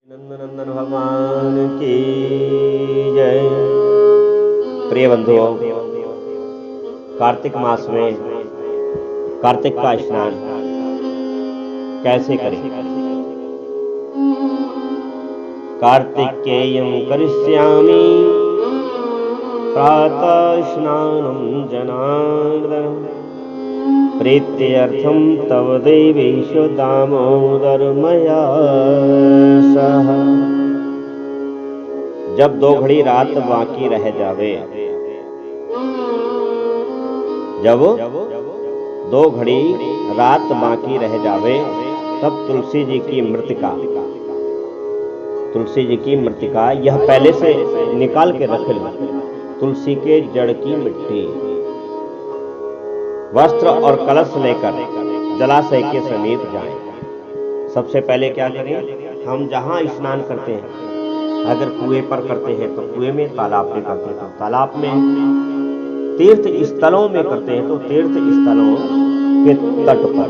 नंदन भगवान की जय। प्रिय बंधुओं, कार्तिक मास में कार्तिक का स्नान कैसे करें? कार्तिकेयं करिष्यामि प्रातः स्नानं जनार्दन, प्रीत्यर्थं तव देवेशु दामोदर मया सह। जब 2 घड़ी रात बाकी रह जावे, जब 2 घड़ी रात बाकी रह जावे, तब तुलसी जी की मृतिका यह पहले से निकाल के रख लो। तुलसी के जड़ की मिट्टी, वस्त्र और कलश लेकर जलाशय के समीप जाएं। सबसे पहले क्या करें? हम जहां स्नान करते हैं, अगर कुएं पर करते हैं तो कुएं में, तालाब में करते हैं तो तालाब में, तीर्थ स्थलों में करते हैं तो तीर्थ स्थलों के तट पर,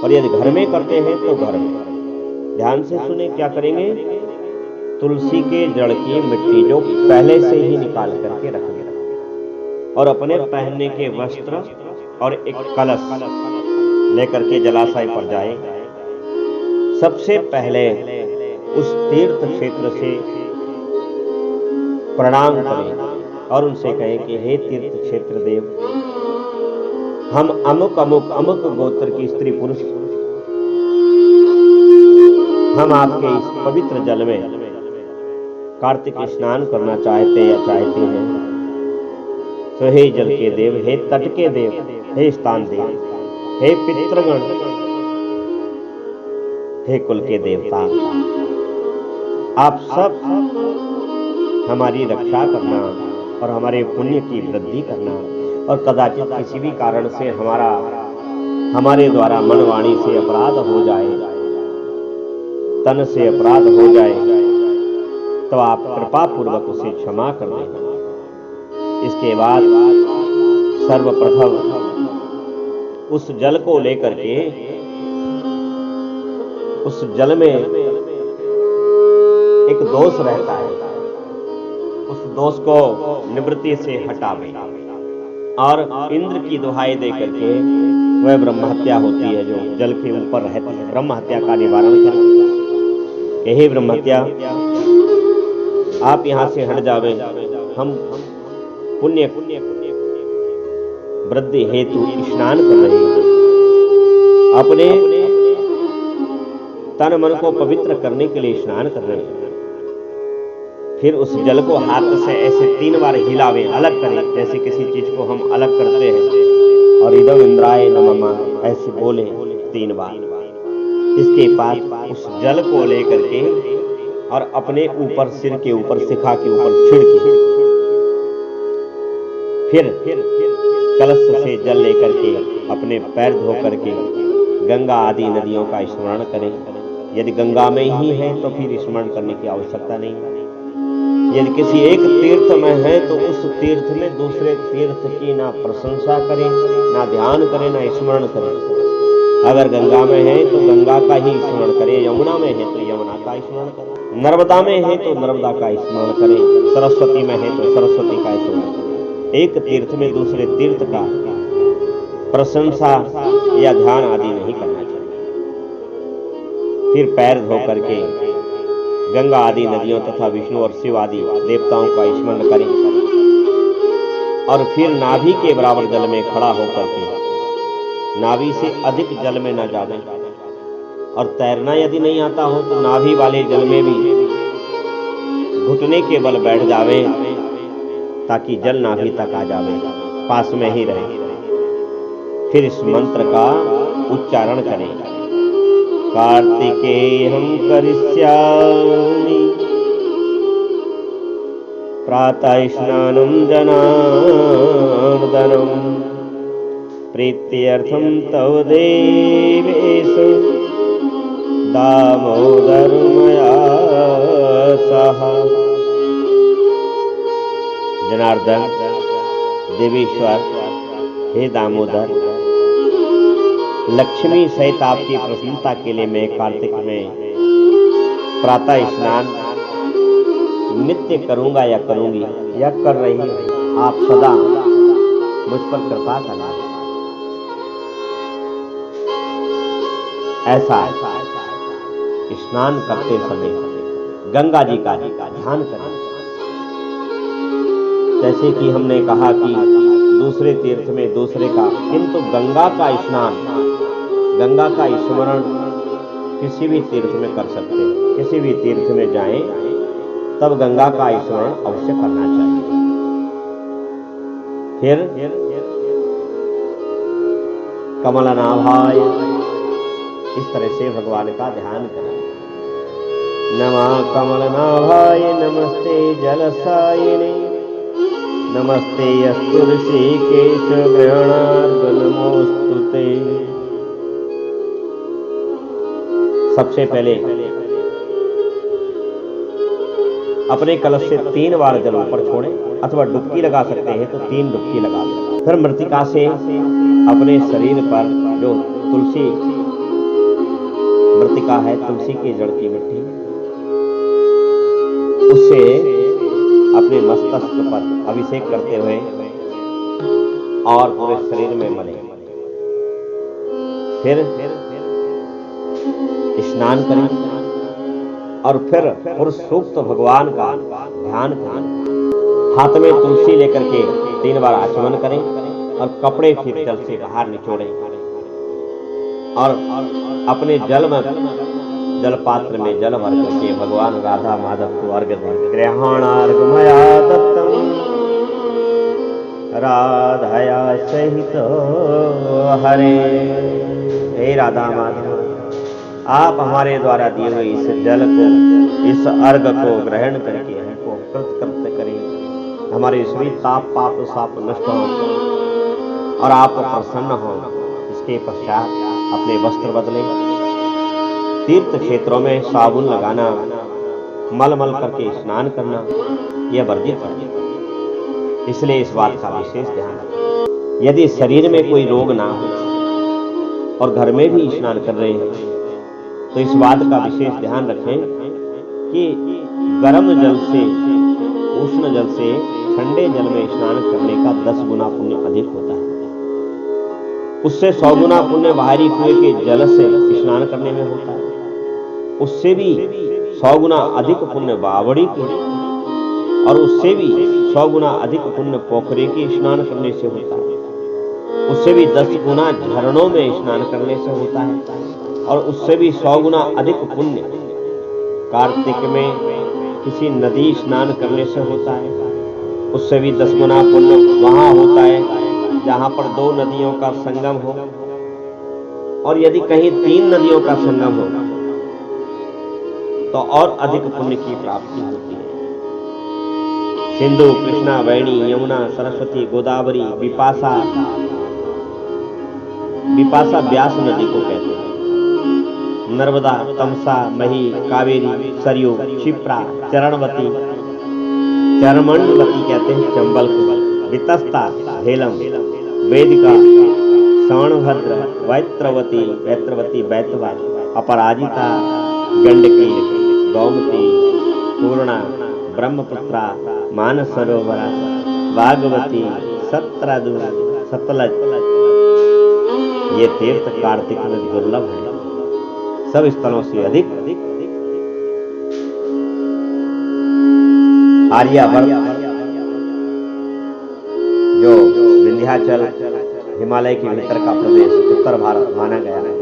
और यदि घर में करते हैं तो घर में। ध्यान से सुने, क्या करेंगे? तुलसी के जड़ की मिट्टी जो पहले से ही निकाल करके रखेंगे, और अपने पहनने के वस्त्र और एक कलश लेकर के जलाशय पर जाए। सबसे पहले उस तीर्थ क्षेत्र से प्रणाम करें और उनसे कहें कि हे तीर्थ क्षेत्र देव, हम अमुक अमुक अमुक गोत्र की स्त्री पुरुष, हम आपके इस पवित्र जल में कार्तिक स्नान करना चाहते हैं। तो हे जल के देव, हे तट के देव, हे स्थान देव, हे पितृगण, हे कुल के देवता, आप सब हमारी रक्षा करना और हमारे पुण्य की वृद्धि करना, और कदाचित किसी भी कारण से हमारे द्वारा मन वाणी से अपराध हो जाए, तन से अपराध हो जाए, तो आप कृपा पूर्वक उसे क्षमा कर देना। इसके बाद सर्वप्रथम उस जल को लेकर के, उस जल में एक दोष रहता है, उस दोष को निवृत्ति से हटावे, और इंद्र की दुहाई दे करके वह ब्रह्म हत्या होती है जो जल के ऊपर रहती है, ब्रह्म हत्या का निवारण करें। यही ब्रह्म हत्या, आप यहां से हट जावे, हम पुण्य वृद्धि हेतु स्नान कर रहे हैं, अपने तन मन को पवित्र करने के लिए स्नान कर रहे हैं। फिर उस जल को हाथ से ऐसे 3 बार हिलावे, अलग करें, जैसे किसी चीज को हम अलग करते हैं, और इदम इंद्राय नमः ऐसे बोले 3 बार। इसके बाद उस जल को लेकर के और अपने ऊपर, सिर के ऊपर, शिखा के ऊपर छिड़के, फिर कलश से जल लेकर के अपने पैर धो करके गंगा आदि नदियों का स्मरण करें। यदि गंगा में ही है तो फिर स्मरण करने की आवश्यकता नहीं। यदि किसी एक तीर्थ में है तो उस तीर्थ में दूसरे तीर्थ की ना प्रशंसा करें, ना ध्यान करें, ना स्मरण करें। अगर गंगा में है तो गंगा का ही स्मरण करें, यमुना में है तो यमुना का स्मरण करें, नर्मदा में है तो नर्मदा का स्मरण करें, सरस्वती में है तो सरस्वती का स्मरण करें। एक तीर्थ में दूसरे तीर्थ का प्रशंसा या ध्यान आदि नहीं करना चाहिए। फिर पैर धो करके गंगा आदि नदियों तथा विष्णु और शिव आदि देवताओं का स्मरण करें, और फिर नाभि के बराबर जल में खड़ा होकर के, नाभि से अधिक जल में न जावे, और तैरना यदि नहीं आता हो तो नाभि वाले जल में भी घुटने के बल बैठ जावे, ताकि जल नाभि तक आ जावे, पास में ही रहे। फिर इस मंत्र का उच्चारण करें, कार्तिकेयं करिष्यामि प्रातः स्नानं जनार्दनं, प्रीत्यर्थं तव देवेशु दामोदर मया सह। जनार्दन, देवेश्वर, हे दामोदर, लक्ष्मी सहित आपकी प्रसन्नता के लिए मैं कार्तिक में प्रातः स्नान नित्य करूंगा या करूंगी या कर रही हूं। आप सदा मुझ पर कृपा करना। ऐसा स्नान करते समय गंगा जी का ध्यान करें। जैसे कि हमने कहा कि दूसरे तीर्थ में दूसरे का, किंतु गंगा का स्नान, गंगा का स्मरण किसी भी तीर्थ में कर सकते हैं। किसी भी तीर्थ में जाएं तब गंगा का स्मरण अवश्य करना चाहिए। फिर कमलनाभाय, इस तरह से भगवान का ध्यान करें। नमः कमलनाभाय नमस्ते जलसायिने नमस्ते अस्तु ऋषिकेश ग्रहणार्घ नमोस्तुते। सबसे पहले अपने कलश से 3 बार जल ऊपर छोड़ें, अथवा डुबकी लगा सकते हैं तो 3 डुबकी लगा दें। फिर मृत्तिका से अपने शरीर पर, जो तुलसी मृत्तिका है, तुलसी के जड़ की मिट्टी, उससे अपने मस्तक पर अभिषेक करते हुए और पूरे शरीर में मलें। फिर स्नान करें और फिर पुरुष सूक्त भगवान का ध्यान करें। हाथ में तुलसी लेकर के 3 बार आचमन करें और कपड़े फिर जल से बाहर निचोड़ें और अपने जल पात्र में जल भर करके भगवान राधा माधव को अर्घ्य दें। ग्रहणार्घ मया दत्तम राधया सहित हरे। हे राधा माधव, आप हमारे द्वारा दिए हुए इस जल को, इस अर्घ को ग्रहण करके हमको कृतकृत्य करें। हमारे सभी ताप पाप साप नष्ट हो और आप प्रसन्न हो। इसके पश्चात अपने वस्त्र बदलें। तीर्थ क्षेत्रों में साबुन लगाना, मल करके स्नान करना, यह वर्जित है। इसलिए इस बात का विशेष ध्यान रखें। यदि शरीर में कोई रोग ना हो और घर में भी स्नान कर रहे हैं तो इस बात का विशेष ध्यान रखें कि गर्म जल से, उष्ण जल से ठंडे जल में स्नान करने का 10 गुना पुण्य अधिक होता है। उससे 100 गुना पुण्य बाहरी कुएं के जल से स्नान करने में होता है। उससे भी 100 गुना अधिक पुण्य बावड़ी के, और उससे भी 100 गुना अधिक पुण्य पोखरे के स्नान करने से होता है। उससे भी 10 गुना झरनों में स्नान करने से होता है। और उससे भी 100 गुना अधिक पुण्य कार्तिक में किसी नदी स्नान करने से होता है। उससे भी 10 गुना पुण्य वहां होता है जहां पर 2 नदियों का संगम हो, और यदि कहीं 3 नदियों का संगम हो तो और अधिक पुण्य की प्राप्ति होती है। सिंधु, कृष्णा, वेणी, यमुना, सरस्वती, गोदावरी, विपाशा व्यास नदी को कहते हैं। नर्मदा, तमसा, मही, कावेरी, सरयू, क्षिप्रा, चरणवती कहते हैं चंबल को, वितस्ता, झेलम, वेदिका, सवर्णभद्र, वैत्रवती, बैतवा, अपराजिता, गंडकी, गौमती, पूर्णा, ब्रह्मपुत्रा, मानसरोवरा, भागवती, सत्रादु, सतलज, ये तीर्थ कार्तिक में दुर्लभ है। सब स्थलों से अधिक आर्यावर्त, जो विंध्याचल हिमालय के भीतर का प्रदेश उत्तर भारत माना गया है,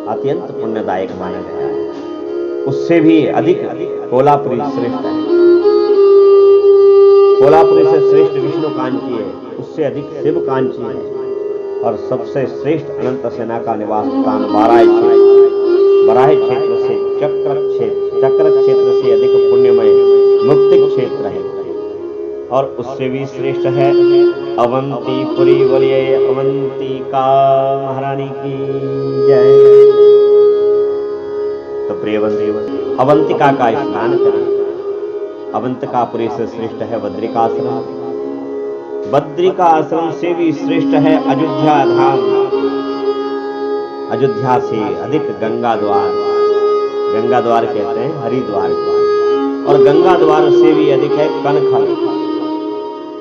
अत्यंत पुण्यदायक माना गया है। उससे भी अधिक कोलापुरी श्रेष्ठ है। कोलापुरी से श्रेष्ठ विष्णु कांची है, उससे अधिक शिव कांची है, और सबसे श्रेष्ठ अनंत सेना का निवास स्थान बराह क्षेत्र से चक्र क्षेत्र से अधिक पुण्यमय मुक्ति क्षेत्र है। और उससे भी श्रेष्ठ है अवंतीपुरी। बोलिए अवंतिका महारानी की जय। तो प्रिय बंधु, अवंतिका का स्नान करें। अवंतिकापुरी से श्रेष्ठ है बद्रिकाश्रम। बद्रिकाश्रम से भी श्रेष्ठ है अयोध्या धाम। अयोध्या से अधिक गंगा द्वार, गंगा द्वार कहते हैं हरिद्वार को, और गंगा द्वार से भी अधिक है कनखल,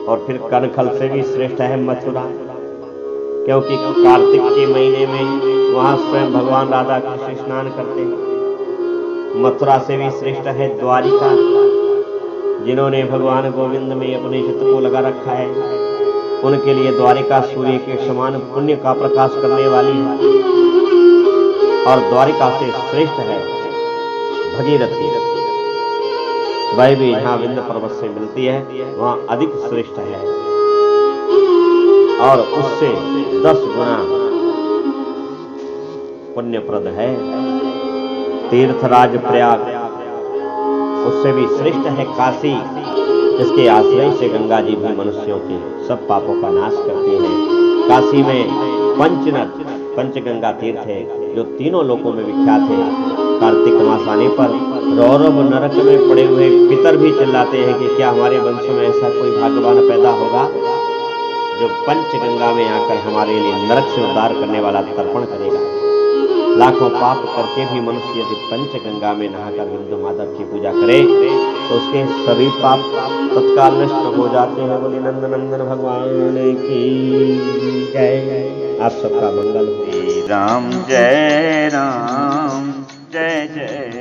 और फिर कनखल से भी श्रेष्ठ है मथुरा, क्योंकि कार्तिक के महीने में वहां स्वयं भगवान राधा कृष्ण स्नान करते हैं। मथुरा से भी श्रेष्ठ है द्वारिका, जिन्होंने भगवान गोविंद में अपने चित्त को लगा रखा है, उनके लिए द्वारिका सूर्य के समान पुण्य का प्रकाश करने वाली है। और द्वारिका से श्रेष्ठ है भगीरथी, वह भी जहां विंध्य पर्वत से मिलती है वहां अधिक श्रेष्ठ है, और उससे 10 गुना पुण्यप्रद है तीर्थराज प्रयाग, उससे भी श्रेष्ठ है काशी, जिसके आश्रय से गंगा जी भी मनुष्यों के सब पापों का नाश करते हैं। काशी में पंचगंगा तीर्थ है, जो तीनों लोकों में विख्यात है। कार्तिक मास आने पर रौरव नरक में पड़े हुए पितर भी चिल्लाते हैं कि क्या हमारे वंश में ऐसा कोई भाग्यवान पैदा होगा जो पंचगंगा में आकर हमारे लिए नरक से उद्धार करने वाला तर्पण करेगा। लाखों पाप करके भी मनुष्य यदि पंचगंगा में नहाकर हिंदू माधव की पूजा करे तो उसके सभी पाप तत्काल नष्ट हो जाते हैं। बोले नंदनंदन भगवान की जय। आप सबका मंगल हो। राम जय राम जय जय